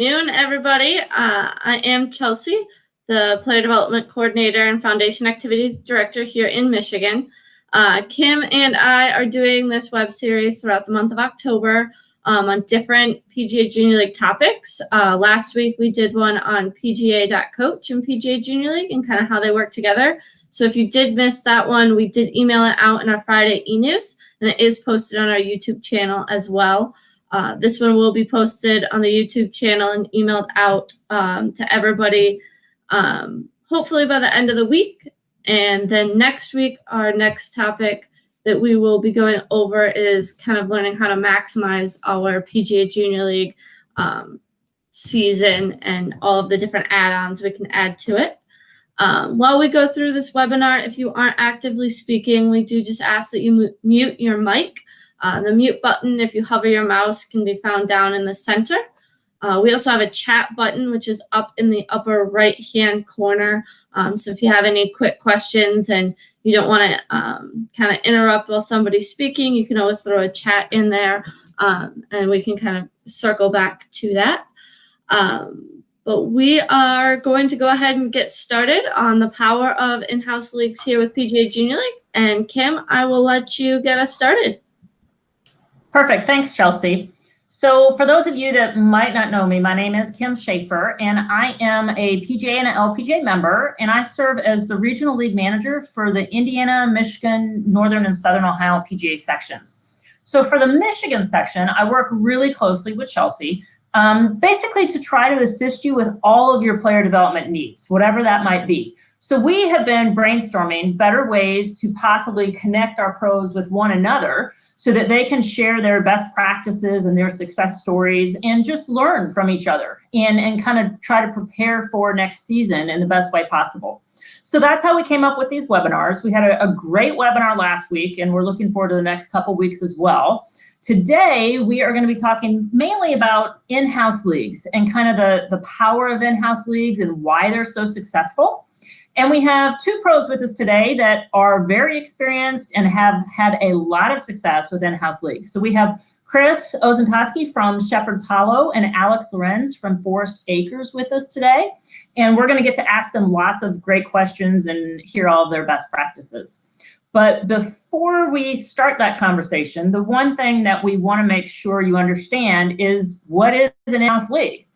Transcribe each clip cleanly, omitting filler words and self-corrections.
Afternoon, everybody. I am Chelsea, the Player Development Coordinator and Foundation Activities Director here in Michigan. Kim and I are doing this web series throughout the month of October on different PGA Junior League topics. Last week we did one on PGA.coach and PGA Junior League and kind of how they work together. So if you did miss that one, we did email it out in our Friday e-news, and it is posted on our YouTube channel as well. This one will be posted on the YouTube channel and emailed out to everybody, hopefully by the end of the week. And then next week, our next topic that we will be going over is kind of learning how to maximize our PGA Junior League season and all of the different add-ons we can add to it. While we go through this webinar, if you aren't actively speaking, we do just ask that you mute your mic. The mute button, if you hover your mouse, can be found down in the center. We also have a chat button, which is up in the upper right-hand corner. So if you have any quick questions and you don't want to kind of interrupt while somebody's speaking, you can always throw a chat in there, and we can kind of circle back to that. But we are going to go ahead and get started on the power of in-house leagues here with PGA Junior League. And Kim, I will let you get us started. Perfect. Thanks, Chelsea. So for those of you that might not know me, my name is Kim Schaefer, and I am a PGA and an LPGA member, and I serve as the Regional League Manager for the Indiana, Michigan, Northern, and Southern Ohio PGA sections. So for the Michigan section, I work really closely with Chelsea, basically to try to assist you with all of your player development needs, whatever that might be. So we have been brainstorming better ways to possibly connect our pros with one another so that they can share their best practices and their success stories and just learn from each other and kind of try to prepare for next season in the best way possible. So that's how we came up with these webinars. We had a great webinar last week, and we're looking forward to the next couple weeks as well. Today, we are going to be talking mainly about in-house leagues and kind of the power of in-house leagues and why they're so successful. And we have two pros with us today that are very experienced and have had a lot of success with in-house leagues. So we have Chris Ozentowski from Shepherd's Hollow and Alex Lorenz from Forest Acres with us today. And we're going to get to ask them lots of great questions and hear all of their best practices. But before we start that conversation, the one thing that we want to make sure you understand is what is an in-house league?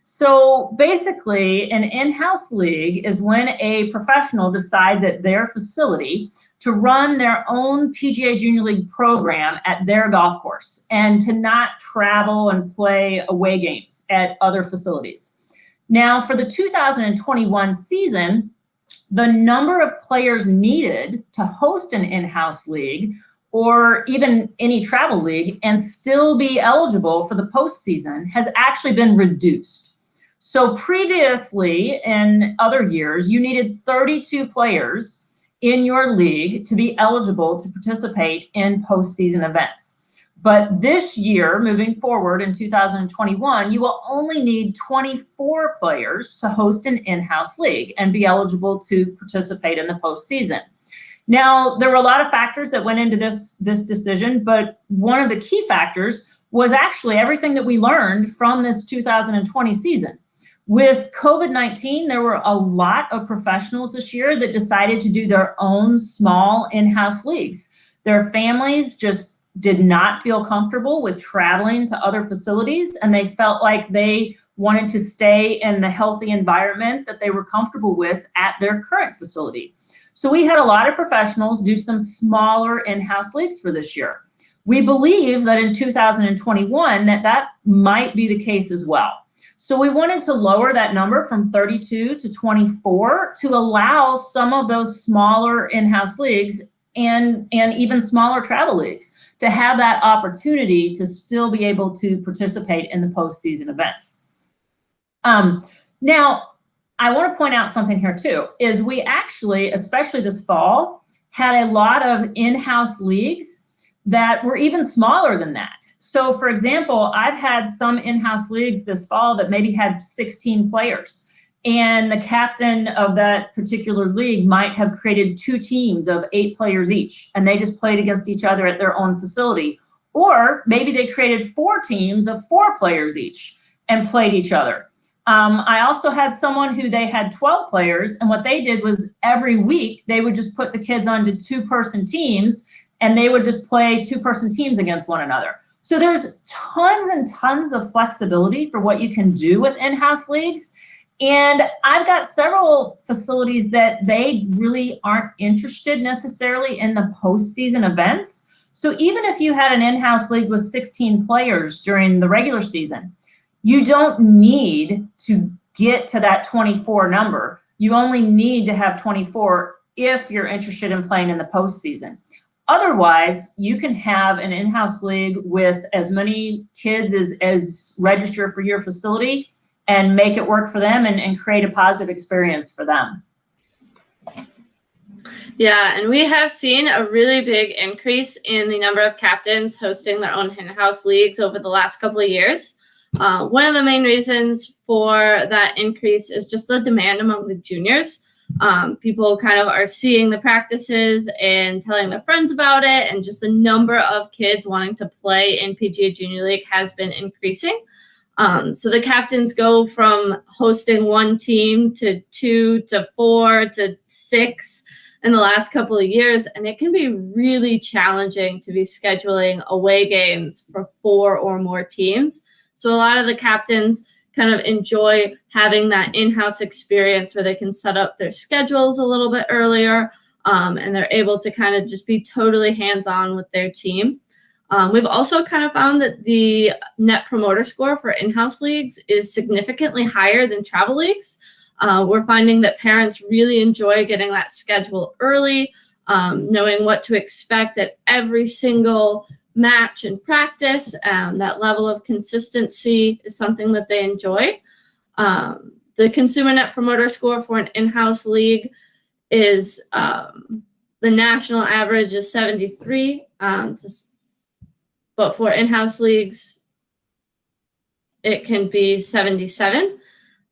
So basically, an in-house league is when a professional decides at their facility to run their own PGA Junior League program at their golf course and to not travel and play away games at other facilities. Now, for the 2021 season, the number of players needed to host an in-house league or even any travel league and still be eligible for the postseason has actually been reduced. So previously, in other years, you needed 32 players in your league to be eligible to participate in postseason events. But this year, moving forward in 2021, you will only need 24 players to host an in-house league and be eligible to participate in the postseason. Now, there were a lot of factors that went into this decision, but one of the key factors was actually everything that we learned from this 2020 season. With COVID-19, there were a lot of professionals this year that decided to do their own small in-house leagues. Their families just did not feel comfortable with traveling to other facilities, and they felt like they wanted to stay in the healthy environment that they were comfortable with at their current facility. So we had a lot of professionals do some smaller in-house leagues for this year. We believe that in 2021 that might be the case as well. So we wanted to lower that number from 32 to 24 to allow some of those smaller in-house leagues and even smaller travel leagues to have that opportunity to still be able to participate in the postseason events. Now, I want to point out something here too, is we actually, especially this fall, had a lot of in-house leagues that were even smaller than that. So for example, I've had some in-house leagues this fall that maybe had 16 players, and the captain of that particular league might have created 2 teams of 8 players each, and they just played against each other at their own facility. Or maybe they created 4 teams of 4 players each, and played each other. I also had someone who they had 12 players, and what they did was every week they would just put the kids onto 2-person teams, and they would just play 2-person teams against one another. So there's tons and tons of flexibility for what you can do with in-house leagues. And I've got several facilities that they really aren't interested necessarily in the postseason events. So even if you had an in-house league with 16 players during the regular season, you don't need to get to that 24 number. You only need to have 24 if you're interested in playing in the postseason. Otherwise, you can have an in-house league with as many kids as register for your facility and make it work for them and create a positive experience for them. Yeah, and we have seen a really big increase in the number of captains hosting their own in-house leagues over the last couple of years. One of the main reasons for that increase is just the demand among the juniors. People kind of are seeing the practices and telling their friends about it, and just the number of kids wanting to play in PGA Junior League has been increasing. So the captains go from hosting 1 team to 2 to 4 to 6 in the last couple of years, and it can be really challenging to be scheduling away games for 4 or more teams. So a lot of the captains kind of enjoy having that in-house experience where they can set up their schedules a little bit earlier, and they're able to kind of just be totally hands-on with their team. We've also kind of found that the net promoter score for in-house leagues is significantly higher than travel leagues. We're finding that parents really enjoy getting that schedule early, knowing what to expect at every single match and practice. That level of consistency is something that they enjoy. The consumer net promoter score for an in-house league is the national average is 73, but for in-house leagues, it can be 77.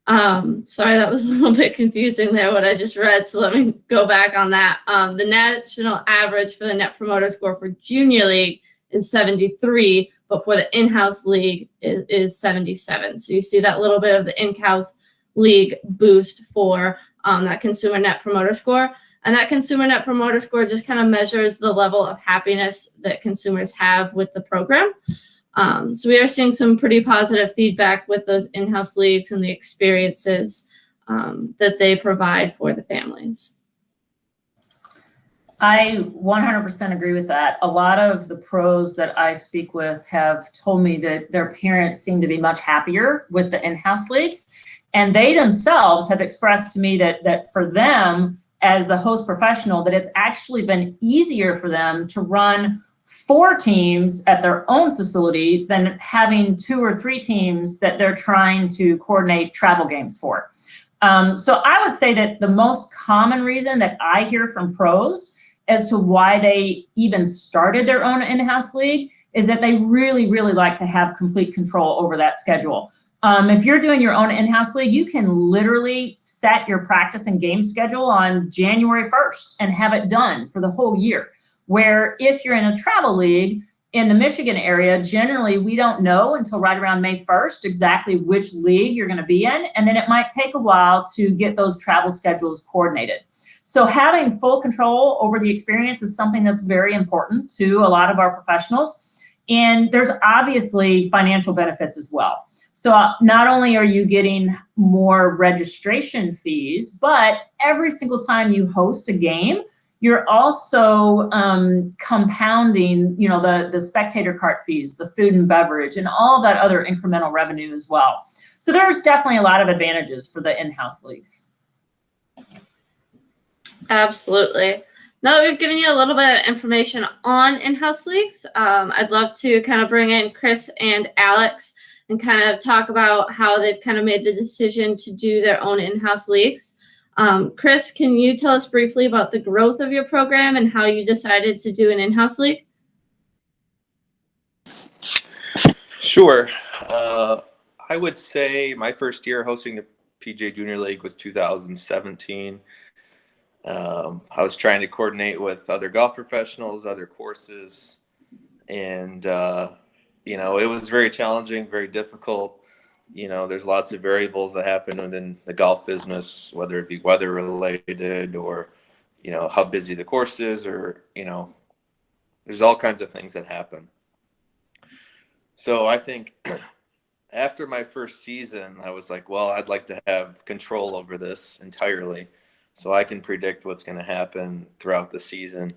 Sorry, that was a little bit confusing there, what I just read, so let me go back on that. The national average for the net promoter score for junior league is 73, but for the in-house league is 77. So you see that little bit of the in-house league boost for that consumer net promoter score. And that consumer net promoter score just kind of measures the level of happiness that consumers have with the program. So we are seeing some pretty positive feedback with those in-house leagues and the experiences that they provide for the families. I 100% agree with that. A lot of the pros that I speak with have told me that their parents seem to be much happier with the in-house leagues. And they themselves have expressed to me that for them, as the host professional, that it's actually been easier for them to run 4 teams at their own facility than having 2 or 3 teams that they're trying to coordinate travel games for. So I would say that the most common reason that I hear from pros as to why they even started their own in-house league is that they really, really like to have complete control over that schedule. If you're doing your own in-house league, you can literally set your practice and game schedule on January 1st and have it done for the whole year. Where if you're in a travel league in the Michigan area, generally we don't know until right around May 1st exactly which league you're going to be in. And then it might take a while to get those travel schedules coordinated. So having full control over the experience is something that's very important to a lot of our professionals. And there's obviously financial benefits as well. So not only are you getting more registration fees, but every single time you host a game, you're also compounding, you know, the spectator cart fees, the food and beverage, and all that other incremental revenue as well. So there's definitely a lot of advantages for the in-house leagues. Absolutely. Now that we've given you a little bit of information on in-house leagues, I'd love to kind of bring in Chris and Alex and kind of talk about how they've kind of made the decision to do their own in-house leagues. Chris, can you tell us briefly about the growth of your program and how you decided to do an in-house league? Sure. I would say my first year hosting the PGA Junior League was 2017. I was trying to coordinate with other golf professionals, other courses, and, you know, it was very challenging, very difficult. there's lots of variables that happen within the golf business, whether it be weather related or, how busy the course is, or, there's all kinds of things that happen. So I think after my first season, I was like, well, I'd like to have control over this entirely so I can predict what's going to happen throughout the season.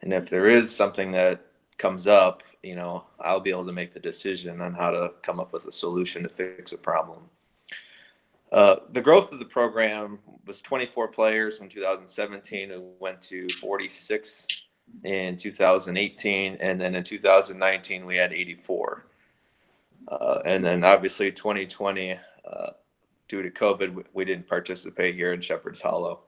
And if there is something that comes up, I'll be able to make the decision on how to come up with a solution to fix a problem. The growth of the program was 24 players in 2017. It went to 46 in 2018. And then in 2019, we had 84. And then obviously 2020, due to COVID, we didn't participate here in Shepherd's Hollow.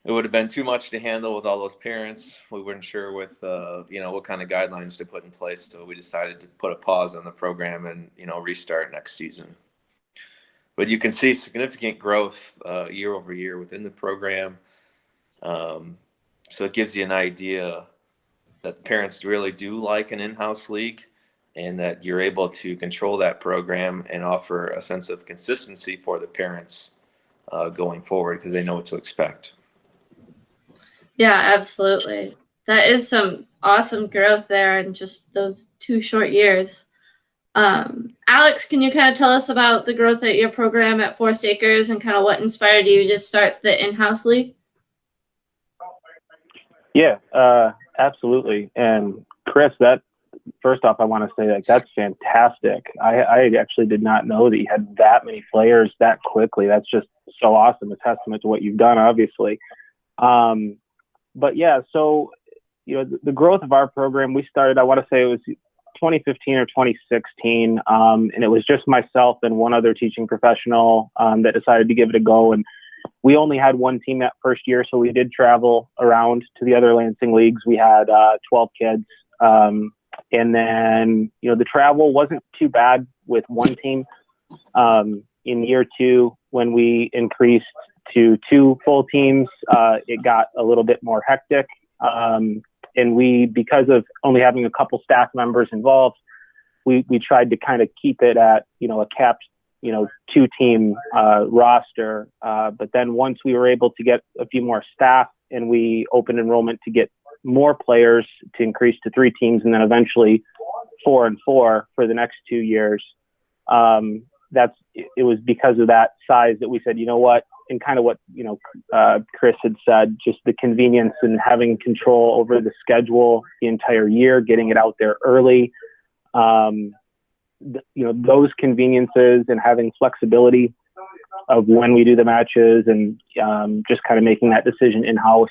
It would have been too much to handle with all those parents. We weren't sure with, what kind of guidelines to put in place. So we decided to put a pause on the program and, restart next season. But you can see significant growth year over year within the program. So it gives you an idea that parents really do like an in-house league, and that you're able to control that program and offer a sense of consistency for the parents going forward, because they know what to expect. Yeah, absolutely. That is some awesome growth there in just those 2 short years. Alex, can you kind of tell us about the growth at your program at Forest Acres and kind of what inspired you to start the in-house league? Yeah, absolutely. And Chris, first off, I want to say that's fantastic. I actually did not know that you had that many players that quickly. That's just so awesome. A testament to what you've done, obviously. But yeah, so, the growth of our program, we started, I want to say it was 2015 or 2016. And it was just myself and one other teaching professional that decided to give it a go. And we only had one team that first year, so we did travel around to the other Lansing leagues. We had 12 kids. And then, the travel wasn't too bad with one team. In year 2, when we increased to 2 full teams, it got a little bit more hectic. And because of only having a couple staff members involved, we tried to kind of keep it at, a capped, 2-team roster. But then once we were able to get a few more staff and we opened enrollment to get more players to increase to 3 teams, and then eventually 4 and 4 for the next 2 years. It was because of that size that we said, what, and kind of what, Chris had said, just the convenience and having control over the schedule the entire year, getting it out there early. Those conveniences and having flexibility of when we do the matches, and just kind of making that decision in-house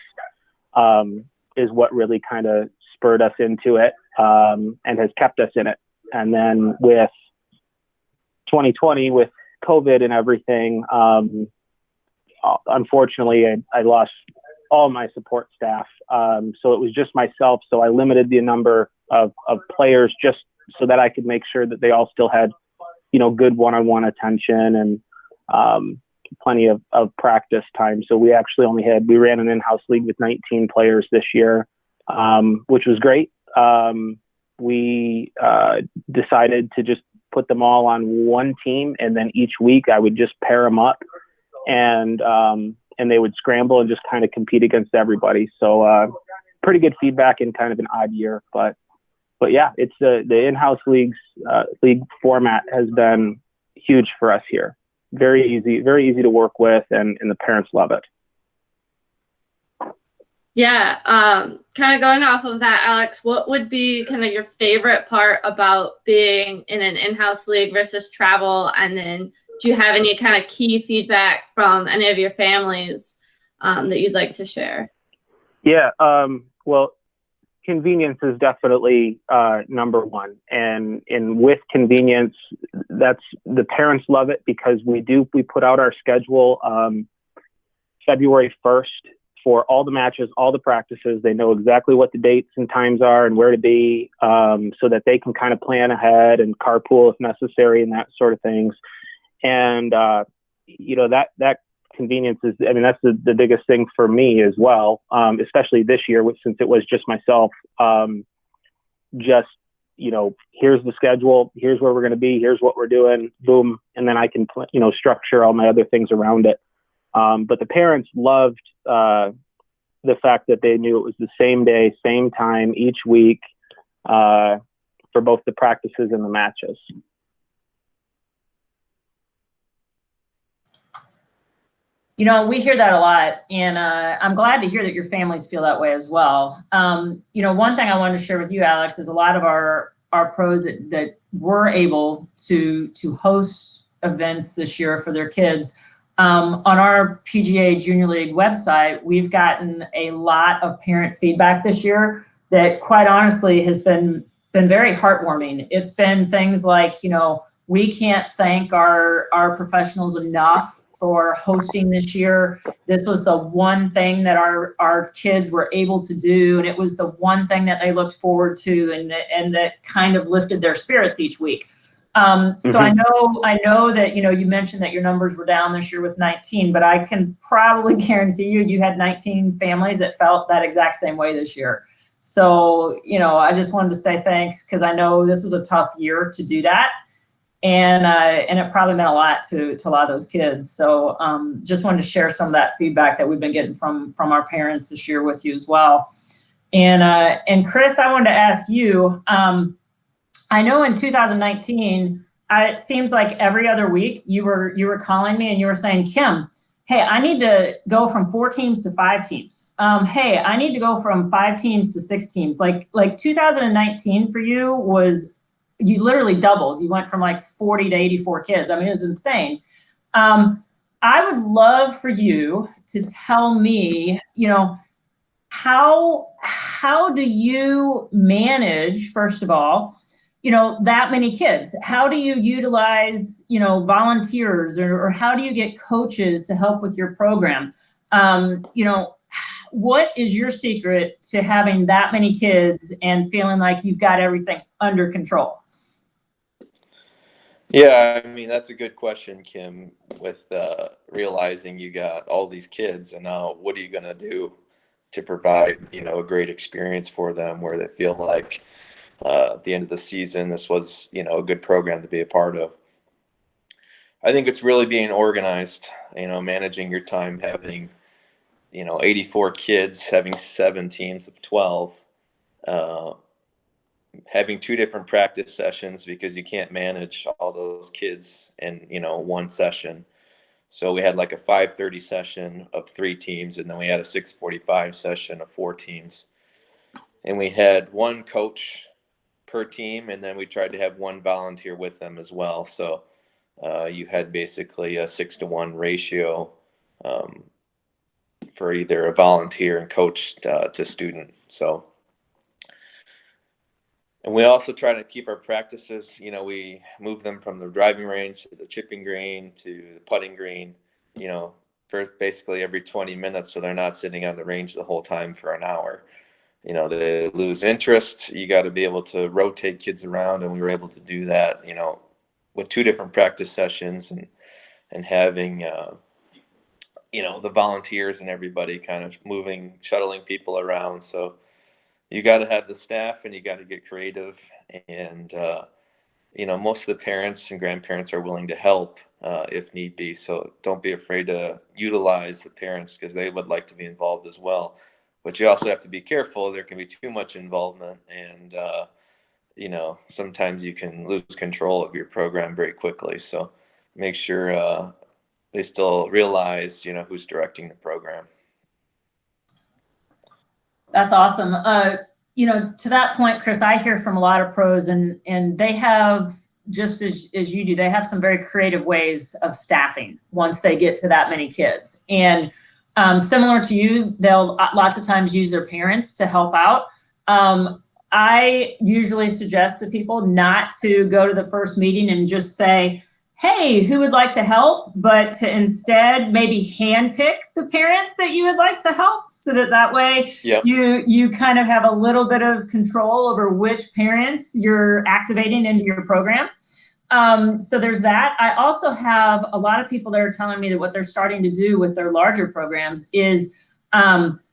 is what really kind of spurred us into it, and has kept us in it. And then with 2020, with COVID and everything, unfortunately, I lost all my support staff. So it was just myself. So I limited the number of players just so that I could make sure that they all still had, good one-on-one attention and plenty of practice time. So we actually we ran an in-house league with 19 players this year, which was great. We decided to just put them all on one team, and then each week I would just pair them up, and they would scramble and just kind of compete against everybody. So pretty good feedback in kind of an odd year, but yeah, it's the in-house league format has been huge for us here. Very easy to work with, and the parents love it. Yeah, kind of going off of that, Alex, what would be kind of your favorite part about being in an in-house league versus travel? And then do you have any kind of key feedback from any of your families that you'd like to share? Yeah, well, convenience is definitely number one. And with convenience, that's the parents love it, because we put out our schedule February 1st. For all the matches, all the practices. They know exactly what the dates and times are and where to be, so that they can kind of plan ahead and carpool if necessary and that sort of things. And, that convenience is, that's the biggest thing for me as well, especially this year, since it was just myself, just here's the schedule, here's where we're going to be, here's what we're doing, boom, and then I can structure all my other things around it. But the parents loved the fact that they knew it was the same day, same time each week for both the practices and the matches. We hear that a lot, and I'm glad to hear that your families feel that way as well. One thing I wanted to share with you, Alex, is a lot of our pros that were able to host events this year for their kids. On our PGA Junior League website, we've gotten a lot of parent feedback this year that, quite honestly, has been very heartwarming. It's been things like, we can't thank our professionals enough for hosting this year. This was the one thing that our kids were able to do, and it was the one thing that they looked forward to, and that kind of lifted their spirits each week. So I know that, you mentioned that your numbers were down this year with 19, but I can probably guarantee you had 19 families that felt that exact same way this year. So, I just wanted to say thanks, because I know this was a tough year to do that. And it probably meant a lot to a lot of those kids. So just wanted to share some of that feedback that we've been getting from our parents this year with you as well. And Chris, I wanted to ask you, I know in 2019, it seems like every other week you were calling me and you were saying, Kim, hey, I need to go from 4 teams to 5 teams. Hey, I need to go from 5 teams to 6 teams. Like 2019 for you you literally doubled. You went from like 40 to 84 kids. I mean, it was insane. I would love for you to tell me, how do you manage, first of all, that many kids? How do you utilize, volunteers, or how do you get coaches to help with your program? What is your secret to having that many kids and feeling like you've got everything under control? Yeah, I mean, that's a good question, Kim, with realizing you got all these kids, and now what are you going to do to provide, a great experience for them where they feel like at the end of the season, this was, a good program to be a part of. I think it's really being organized, managing your time, having, 84 kids, having 7 teams of 12, having 2 different practice sessions because you can't manage all those kids in, one session. So we had like a 5:30 session of 3 teams, and then we had a 6:45 session of 4 teams. And we had 1 coach per team, and then we tried to have 1 volunteer with them as well. So you had basically a 6-to-1 ratio for either a volunteer and coach to student. So, and we also try to keep our practices, we move them from the driving range to the chipping green to the putting green, for basically every 20 minutes. So they're not sitting on the range the whole time for an hour. They lose interest. You got to be able to rotate kids around. And we were able to do that, with 2 different practice sessions and having, the volunteers and everybody kind of shuttling people around. So you got to have the staff, and you got to get creative. And, most of the parents and grandparents are willing to help if need be. So don't be afraid to utilize the parents, because they would like to be involved as well. But you also have to be careful. There can be too much involvement, and, sometimes you can lose control of your program very quickly. So make sure they still realize, who's directing the program. That's awesome. To that point, Chris, I hear from a lot of pros, and they have, just as you do, they have some very creative ways of staffing once they get to that many kids. And similar to you, they'll lots of times use their parents to help out. I usually suggest to people not to go to the first meeting and just say, hey, who would like to help? But to instead maybe handpick the parents that you would like to help, so that way Yep. you kind of have a little bit of control over which parents you're activating into your program. So there's that. I also have a lot of people that are telling me that what they're starting to do with their larger programs is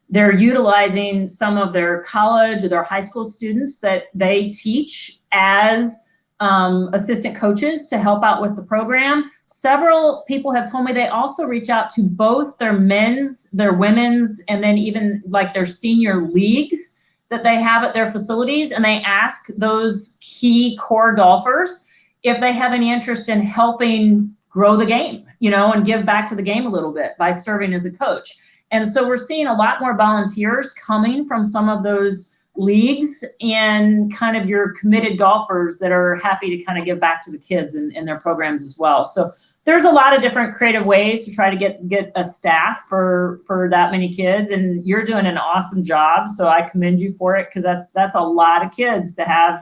they're utilizing some of their college or their high school students that they teach as assistant coaches to help out with the program. Several people have told me they also reach out to both their men's, their women's, and then even like their senior leagues that they have at their facilities, and they ask those key core golfers if they have any interest in helping grow the game, you know, and give back to the game a little bit by serving as a coach. And so we're seeing a lot more volunteers coming from some of those leagues and kind of your committed golfers that are happy to kind of give back to the kids in their programs as well. So there's a lot of different creative ways to try to get a staff for that many kids, and you're doing an awesome job. So I commend you for it, because that's a lot of kids to have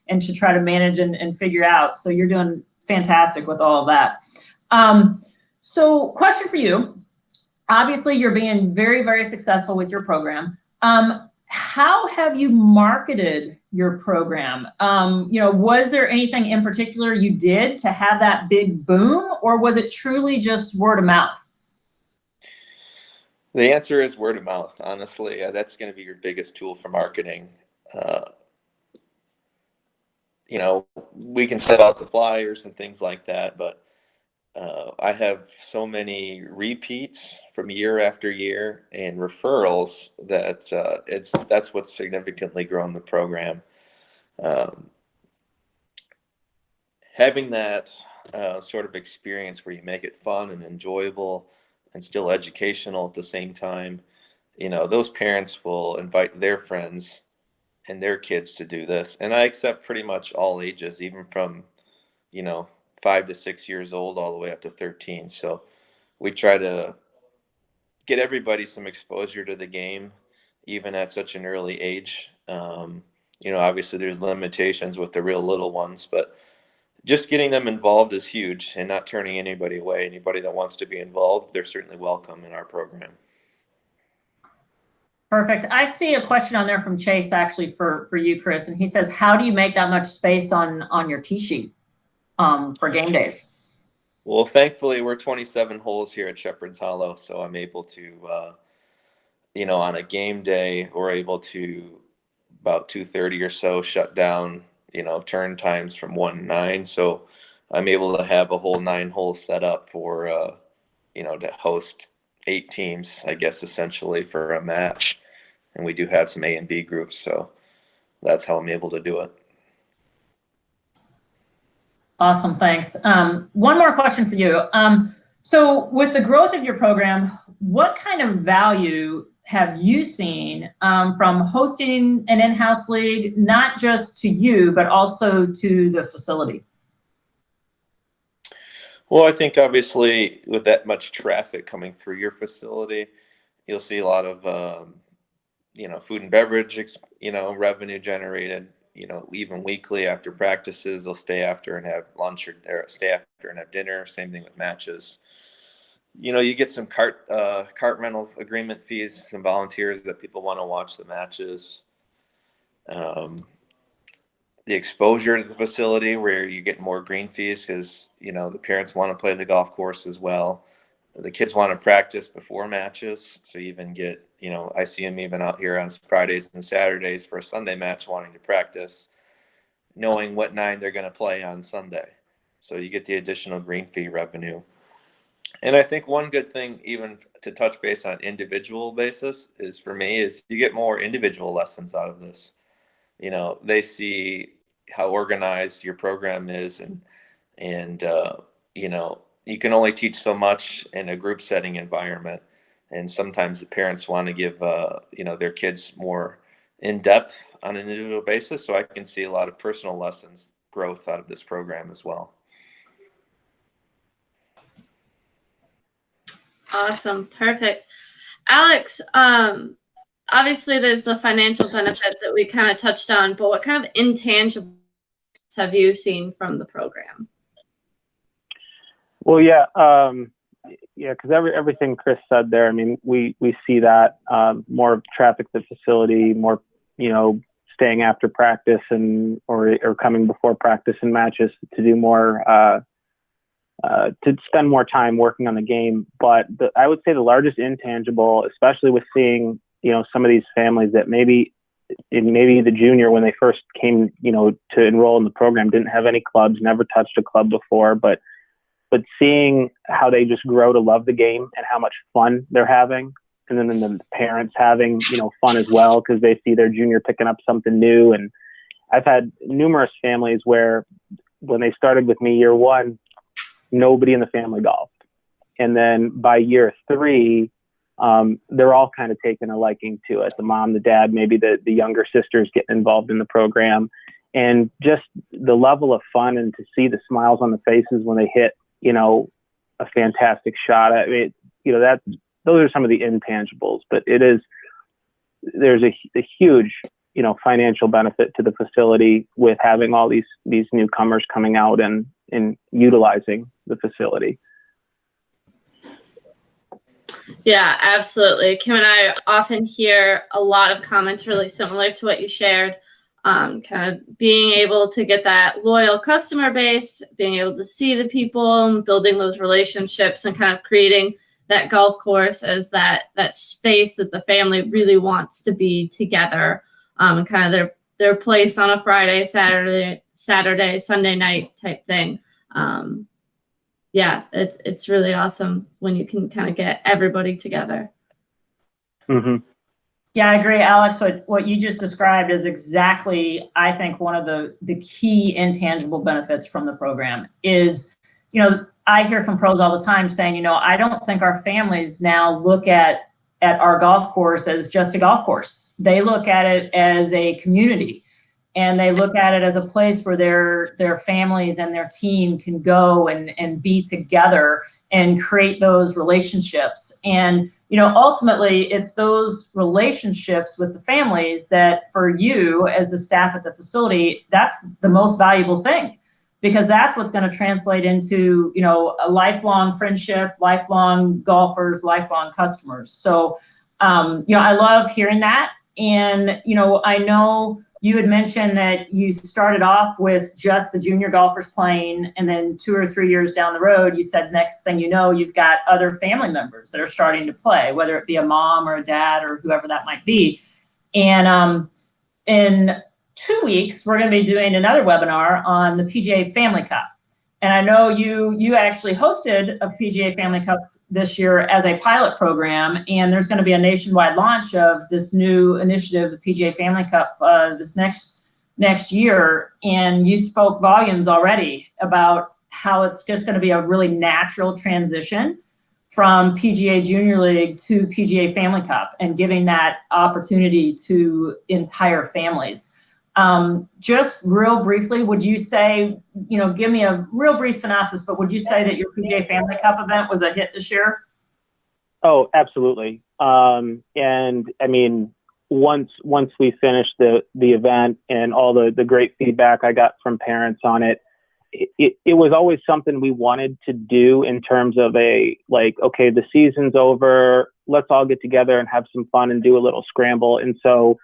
and to try to manage and figure out. So you're doing fantastic with all of that. So question for you. Obviously, you're being very, very successful with your program. How have you marketed your program? You know, was there anything in particular you did to have that big boom, or was it truly just word of mouth? The answer is word of mouth, honestly. That's going to be your biggest tool for marketing. You know, we can set out the flyers and things like that, but I have so many repeats from year after year and referrals that that's what's significantly grown the program. Having that sort of experience where you make it fun and enjoyable and still educational at the same time, you know, those parents will invite their friends and their kids to do this. And I accept pretty much all ages, even from, you know, 5 to 6 years old all the way up to 13. So we try to get everybody some exposure to the game, even at such an early age. You know, obviously there's limitations with the real little ones, but just getting them involved is huge, and not turning anybody away. Anybody that wants to be involved, they're certainly welcome in our program. Perfect. I see a question on there from Chase, actually, for you, Chris, and he says, how do you make that much space on your tee sheet for game days? Well, thankfully, we're 27 holes here at Shepherd's Hollow, so I'm able to, you know, on a game day, we're able to about 2:30 or so shut down, you know, turn times from 1 to 9. So I'm able to have a whole 9 holes set up for, you know, to host 8 teams, I guess, essentially for a match. And we do have some A and B groups, so that's how I'm able to do it. Awesome, thanks. One more question for you. So with the growth of your program, what kind of value have you seen from hosting an in-house league, not just to you, but also to the facility? Well, I think obviously with that much traffic coming through your facility, you'll see a lot of, you know, food and beverage, you know, revenue generated. You know, even weekly after practices, they'll stay after and have lunch, or stay after and have dinner. Same thing with matches. You know, you get some cart rental agreement fees, some volunteers that people want to watch the matches. The exposure to the facility, where you get more green fees because, you know, the parents want to play the golf course as well. The kids want to practice before matches, so you even get, you know, I see them even out here on Fridays and Saturdays for a Sunday match wanting to practice, knowing what 9 they're going to play on Sunday. So you get the additional green fee revenue. And I think one good thing, even to touch base on individual basis, is for me is you get more individual lessons out of this. You know, they see how organized your program is, and you know, you can only teach so much in a group setting environment. And sometimes the parents want to give, you know, their kids more in depth on an individual basis. So I can see a lot of personal lessons growth out of this program as well. Awesome. Perfect. Alex, obviously there's the financial benefit that we kind of touched on, but what kind of intangibles have you seen from the program? Well, yeah, because everything Chris said there. I mean, we see that more traffic to the facility, more, you know, staying after practice and or coming before practice and matches to do more to spend more time working on the game. But I would say the largest intangible, especially with seeing, you know, some of these families that maybe maybe the junior, when they first came, to enroll in the program, didn't have any clubs, never touched a club before, but seeing how they just grow to love the game and how much fun they're having, and then the parents having, fun as well, because they see their junior picking up something new. And I've had numerous families where when they started with me year one, nobody in the family golfed. And then by year 3, they're all kind of taking a liking to it. The mom, the dad, maybe the younger sisters getting involved in the program, and just the level of fun, and to see the smiles on the faces when they hit, a fantastic shot. I mean, those are some of the intangibles, but there's a huge, financial benefit to the facility with having all these newcomers coming out and utilizing the facility. Yeah, absolutely. Kim and I often hear a lot of comments really similar to what you shared. Kind of being able to get that loyal customer base, being able to see the people, building those relationships, and kind of creating that golf course as that space that the family really wants to be together, and kind of their place on a Friday, Saturday, Sunday night type thing. Yeah, it's really awesome when you can kind of get everybody together. Mm-hmm. Yeah, I agree, Alex. What you just described is exactly, I think, one of the key intangible benefits from the program is, I hear from pros all the time saying, I don't think our families now look at our golf course as just a golf course. They look at it as a community, and they look at it as a place where their families and their team can go and be together and create those relationships. And, ultimately it's those relationships with the families that, for you as the staff at the facility, that's the most valuable thing, because that's what's going to translate into, a lifelong friendship, lifelong golfers, lifelong customers. So, I love hearing that. And, I know you had mentioned that you started off with just the junior golfers playing, and then 2 or 3 years down the road, you said next thing you know, you've got other family members that are starting to play, whether it be a mom or a dad or whoever that might be. And in 2 weeks, we're going to be doing another webinar on the PGA Family Cup. And I know you actually hosted a PGA Family Cup this year as a pilot program, and there's going to be a nationwide launch of this new initiative, the PGA Family Cup, this next year. And you spoke volumes already about how it's just going to be a really natural transition from PGA Junior League to PGA Family Cup, and giving that opportunity to entire families. Just real briefly, would you say, give me a real brief synopsis, but would you say that your PGA Family Cup event was a hit this year? Oh, absolutely. And I mean, once we finished the event and all the great feedback I got from parents on it, it was always something we wanted to do, in terms of okay, the season's over, let's all get together and have some fun and do a little scramble. And so,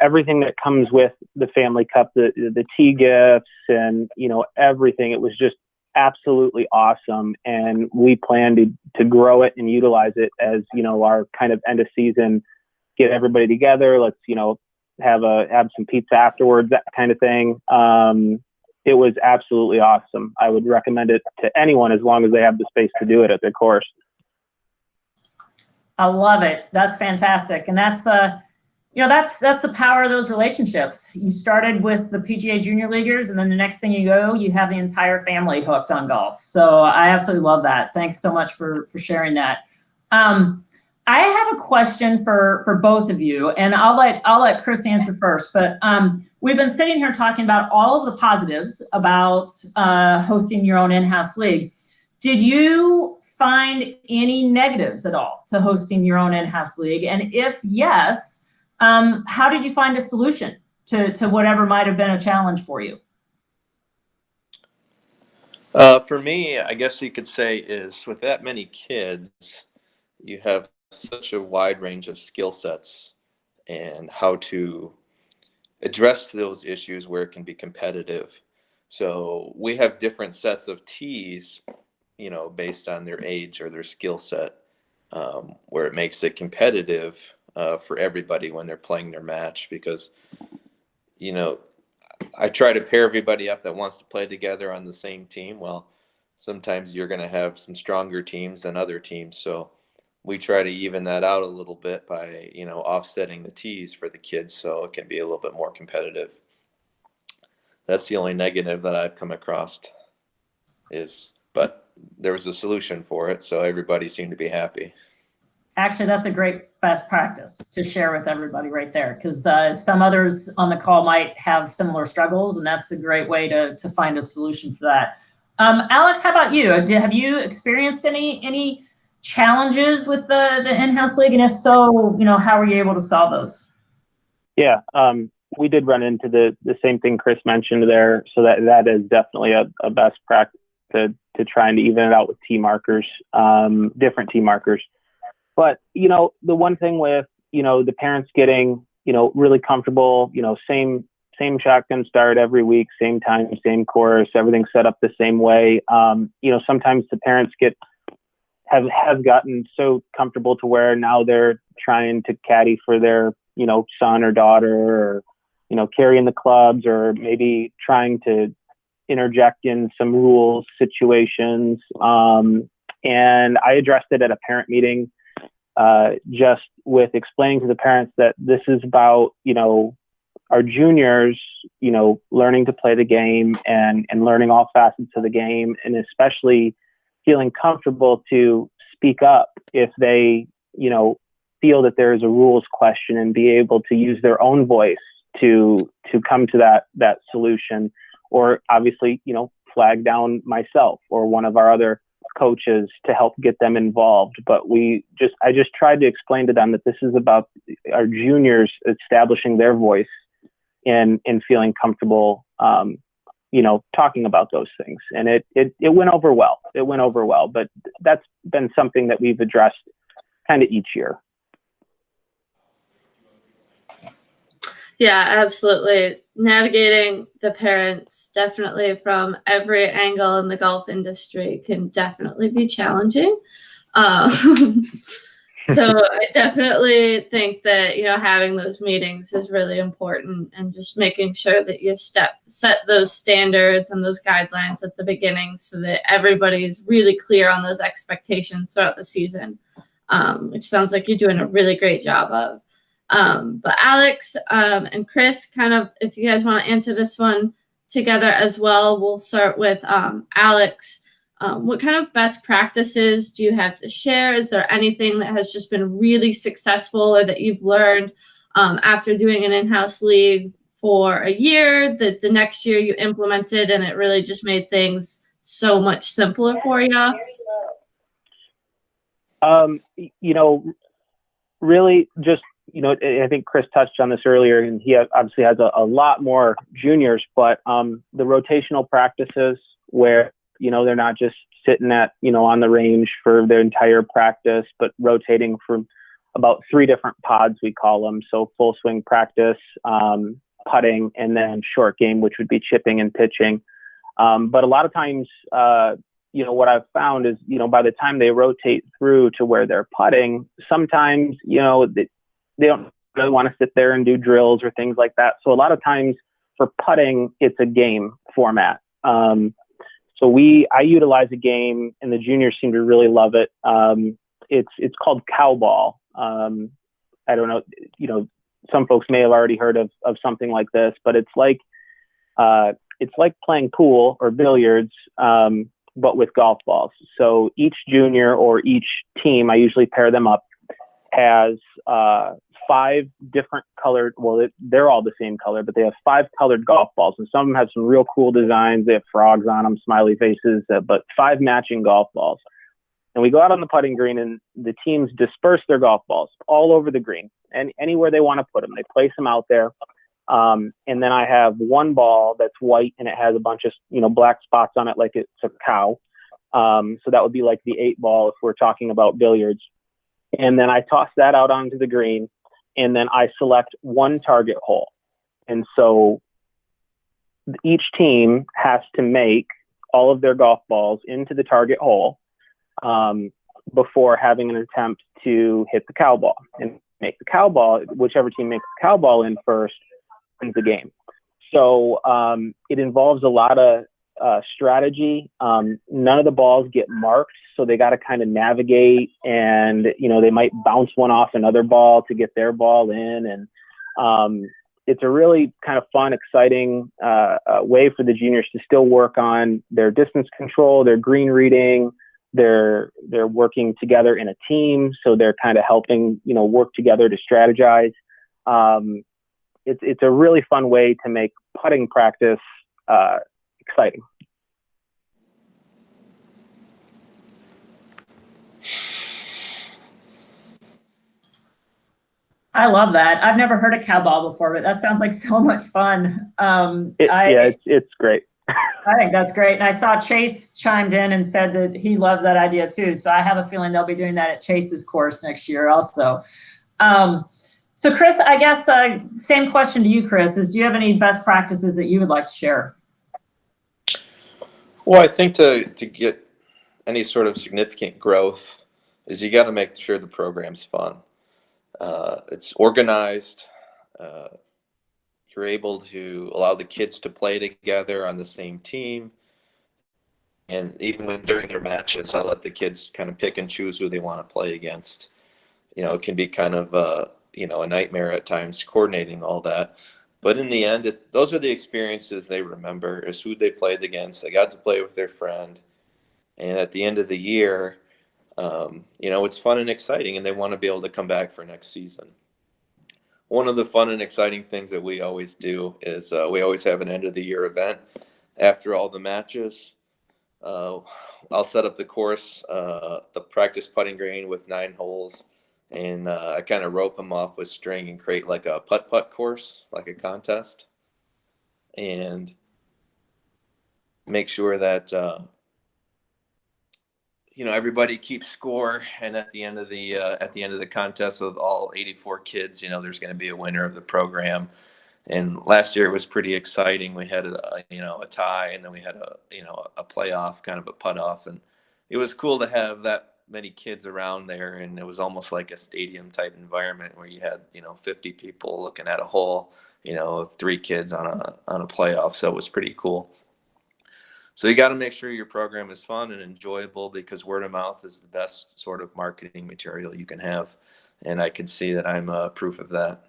everything that comes with the Family Cup, the tee gifts and, everything, it was just absolutely awesome. And we plan to grow it and utilize it as, our kind of end of season, get everybody together. Let's, have some pizza afterwards, that kind of thing. It was absolutely awesome. I would recommend it to anyone, as long as they have the space to do it at their course. I love it. That's fantastic. And that's that's the power of those relationships. You started with the PGA Junior Leaguers, and then the next thing you have the entire family hooked on golf. So I absolutely love that. Thanks so much for sharing that. I have a question for both of you, and I'll let Chris answer first. But we've been sitting here talking about all of the positives about hosting your own in-house league. Did you find any negatives at all to hosting your own in-house league? And if yes, how did you find a solution to whatever might have been a challenge for you? For me, I guess you could say, is with that many kids, you have such a wide range of skill sets and how to address those issues where it can be competitive. So we have different sets of tees, based on their age or their skill set, where it makes it competitive for everybody when they're playing their match, because, I try to pair everybody up that wants to play together on the same team. Well, sometimes you're going to have some stronger teams than other teams. So we try to even that out a little bit by, offsetting the tees for the kids so it can be a little bit more competitive. That's the only negative that I've come across but there was a solution for it. So everybody seemed to be happy. Actually, that's a great best practice to share with everybody right there, because some others on the call might have similar struggles, and that's a great way to find a solution for that. Alex, how about you? Have you experienced any challenges with the in-house league, and if so, how were you able to solve those? Yeah, we did run into the same thing Chris mentioned there, so that is definitely a best practice to trying to even it out with tee markers, different tee markers. But, the one thing with, the parents getting, really comfortable, same shotgun start every week, same time, same course, everything set up the same way. Sometimes the parents have gotten so comfortable to where now they're trying to caddy for their, son or daughter, or, carrying the clubs, or maybe trying to interject in some rules situations. And I addressed it at a parent meeting, just with explaining to the parents that this is about, our juniors, learning to play the game and learning all facets of the game, and especially feeling comfortable to speak up if they, feel that there is a rules question, and be able to use their own voice to come to that solution, or obviously, flag down myself or one of our other coaches to help get them involved. But I just tried to explain to them that this is about our juniors establishing their voice and feeling comfortable, talking about those things. And it went over well. It went over well, but that's been something that we've addressed kind of each year. Yeah, absolutely. Navigating the parents definitely from every angle in the golf industry can definitely be challenging. So I definitely think that, having those meetings is really important, and just making sure that you set those standards and those guidelines at the beginning so that everybody's really clear on those expectations throughout the season, which sounds like you're doing a really great job of. But Alex and Chris, kind of, if you guys want to answer this one together as well, we'll start with Alex. What kind of best practices do you have to share? Is there anything that has just been really successful, or that you've learned after doing an in-house league for a year, that the next year you implemented and it really just made things so much simpler for you? Really just, I think Chris touched on this earlier, and he obviously has a lot more juniors, but the rotational practices where, they're not just sitting at, on the range for their entire practice, but rotating from about 3 different pods, we call them. So full swing practice, putting, and then short game, which would be chipping and pitching. But a lot of times, what I've found is, by the time they rotate through to where they're putting, sometimes, they don't really want to sit there and do drills or things like that. So a lot of times for putting, it's a game format. So I utilize a game, and the juniors seem to really love it. It's called Cowball. I don't know, some folks may have already heard of something like this, but it's like playing pool or billiards, but with golf balls. So each junior or each team, I usually pair them up, has 5 different colored, they're all the same color, but they have 5 colored golf balls, and some of them have some real cool designs. They have frogs on them, smiley faces, but 5 matching golf balls. And we go out on the putting green, and the teams disperse their golf balls all over the green, and anywhere they want to put them, they place them out there. And then I have one ball that's white, and it has a bunch of, black spots on it, like it's a cow. So that would be like the 8 ball if we're talking about billiards. And then I toss that out onto the green, and then I select one target hole. And so each team has to make all of their golf balls into the target hole before having an attempt to hit the cow ball. And make the cow ball. Whichever team makes the cow ball in first wins the game. So it involves a lot of strategy. None of the balls get marked, so they got to kind of navigate, and they might bounce one off another ball to get their ball in, and it's a really kind of fun, exciting way for the juniors to still work on their distance control, their green reading. They're working together in a team, so they're kind of helping work together to strategize. It's a really fun way to make putting practice exciting. I love that. I've never heard of cow ball before, but that sounds like so much fun. It's great. I think that's great. And I saw Chase chimed in and said that he loves that idea too. So I have a feeling they'll be doing that at Chase's course next year also. So Chris, I guess same question to you, Chris, is do you have any best practices that you would like to share? Well, I think to get any sort of significant growth is you got to make sure the program's fun. It's organized. You're able to allow the kids to play together on the same team. And even when during their matches, I let the kids kind of pick and choose who they want to play against. It can be kind of a nightmare at times coordinating all that. But in the end, those are the experiences they remember, is who they played against. They got to play with their friend. And at the end of the year, it's fun and exciting, and they want to be able to come back for next season. One of the fun and exciting things that we always do is we always have an end of the year event after all the matches. I'll set up the course, the practice putting green with 9 holes, and I kind of rope them off with string and create like a putt-putt course, like a contest, and make sure that everybody keeps score, and at the end of the contest with all 84 kids, there's going to be a winner of the program. And last year it was pretty exciting. We had a tie, and then we had a playoff, kind of a putt off, and it was cool to have that many kids around there, and it was almost like a stadium type environment where you had 50 people looking at a hole, 3 kids on a playoff. So it was pretty cool. So you got to make sure your program is fun and enjoyable, because word of mouth is the best sort of marketing material you can have. And I can see that I'm proof of that.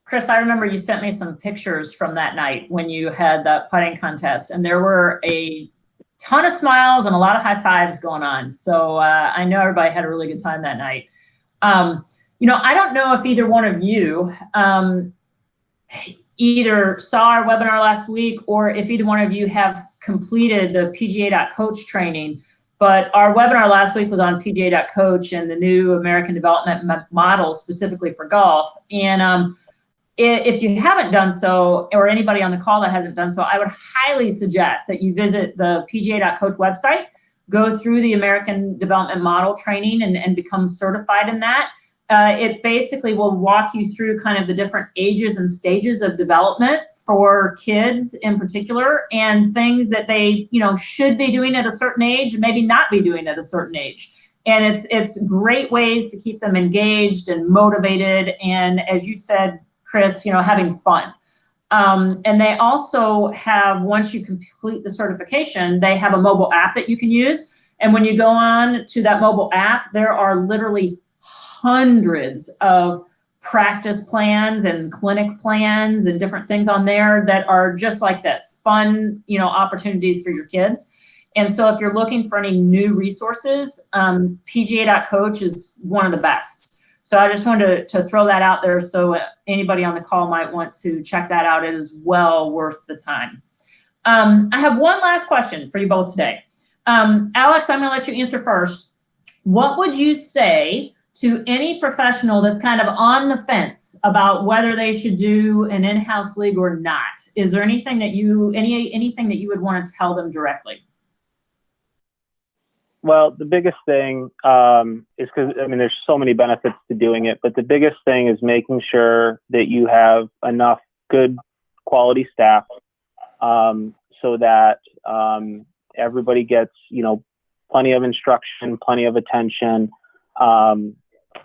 Chris, I remember you sent me some pictures from that night when you had that putting contest, and there were a ton of smiles and a lot of high fives going on. So I know everybody had a really good time that night. I don't know if either one of you either saw our webinar last week, or if either one of you have completed the PGA.coach training, but our webinar last week was on PGA.coach and the new American development model specifically for golf. And if you haven't done so, or anybody on the call that hasn't done so, I would highly suggest that you visit the PGA.coach website, go through the American development model training and become certified in that. It basically will walk you through kind of the different ages and stages of development for kids in particular, and things that they should be doing at a certain age and maybe not be doing at a certain age. And it's great ways to keep them engaged and motivated, and as you said, Chris, having fun. And they also have, once you complete the certification, they have a mobile app that you can use. And when you go on to that mobile app, there are literally hundreds of practice plans and clinic plans and different things on there that are just like this, fun, opportunities for your kids. And so if you're looking for any new resources, PGA.coach is one of the best. So I just wanted to throw that out there, so anybody on the call might want to check that out. It is well worth the time. I have one last question for you both today. Alex, I'm going to let you answer first. What would you say to any professional that's kind of on the fence about whether they should do an in-house league or not? Is there anything that anything that you would want to tell them directly? Well, the biggest thing is, because there's so many benefits to doing it, but the biggest thing is making sure that you have enough good quality staff so that everybody gets plenty of instruction, plenty of attention.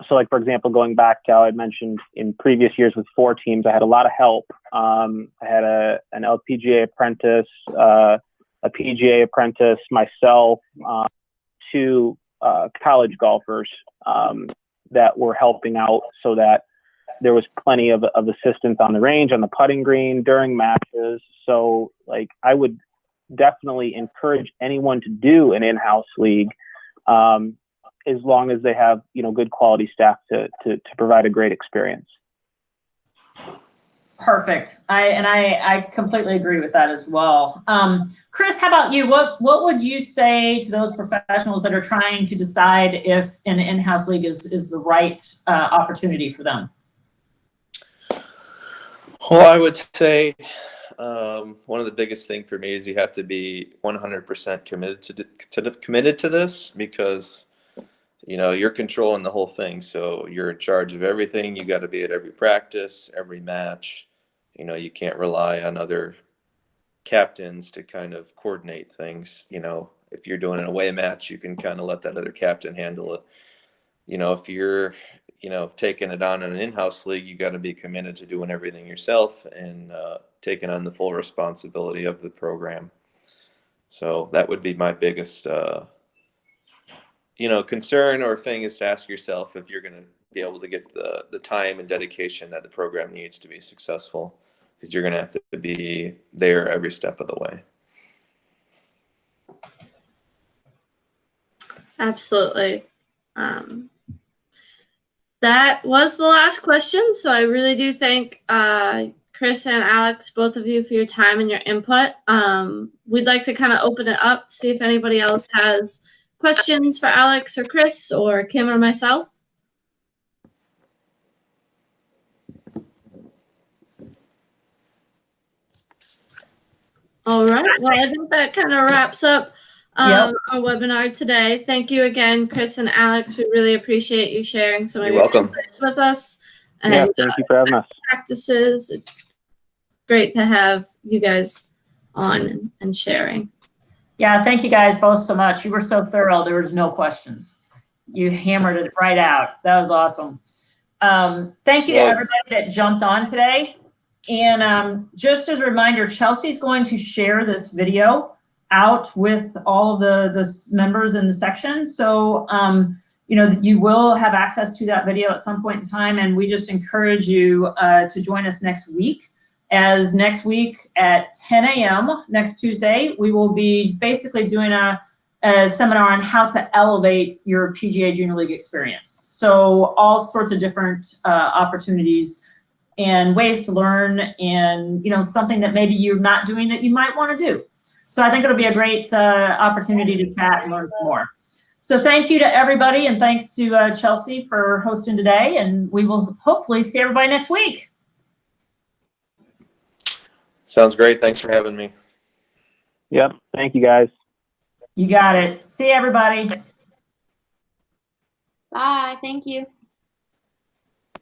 So like, for example, going back to how I mentioned in previous years with 4 teams, I had a lot of help. I had an LPGA apprentice, a PGA apprentice, myself, 2 college golfers that were helping out so that there was plenty of assistance on the range, on the putting green, during matches. So like, I would definitely encourage anyone to do an in-house league, as long as they have, you know, good quality staff to provide a great experience. Perfect. I completely agree with that as well. Chris, how about you? What would you say to those professionals that are trying to decide if an in-house league is the right opportunity for them? Well, I would say one of the biggest thing for me is you have to be 100% committed to this, because you know, you're controlling the whole thing. So you're in charge of everything. You got to be at every practice, every match. You know, you can't rely on other captains to kind of coordinate things. You know, if you're doing an away match, you can kind of let that other captain handle it. You know, if you're, you know, taking it on in an in-house league, you got to be committed to doing everything yourself and taking on the full responsibility of the program. So that would be my biggest you know, concern or thing is to ask yourself if you're going to be able to get the time and dedication that the program needs to be successful, because you're going to have to be there every step of the way. Absolutely. That was the last question. So I really do thank Chris and Alex, both of you, for your time and your input. We'd like to kind of open it up, see if anybody else has questions for Alex or Chris or Kim or myself. All right. Well, I think that kind of wraps up our webinar today. Thank you again, Chris and Alex. We really appreciate you sharing some of your insights with us. And, yeah, thank you for having us. Practices. It's great to have you guys on and sharing. Yeah, thank you guys both so much. You were so thorough. There was no questions. You hammered it right out. That was awesome. Thank you to everybody that jumped on today. And just as a reminder, Chelsea's going to share this video out with all of the members in the section. So, you know, you will have access to that video at some point in time. And we just encourage you to join us next week. As next week at 10 a.m. next Tuesday, we will be basically doing a seminar on how to elevate your PGA Junior League experience. So all sorts of different opportunities and ways to learn, and, you know, something that maybe you're not doing that you might want to do. So I think it'll be a great opportunity to chat and learn some more. So thank you to everybody, and thanks to Chelsea for hosting today, and we will hopefully see everybody next week. Sounds great. Thanks for having me. Yep. Thank you, guys. You got it. See everybody. Bye. Thank you.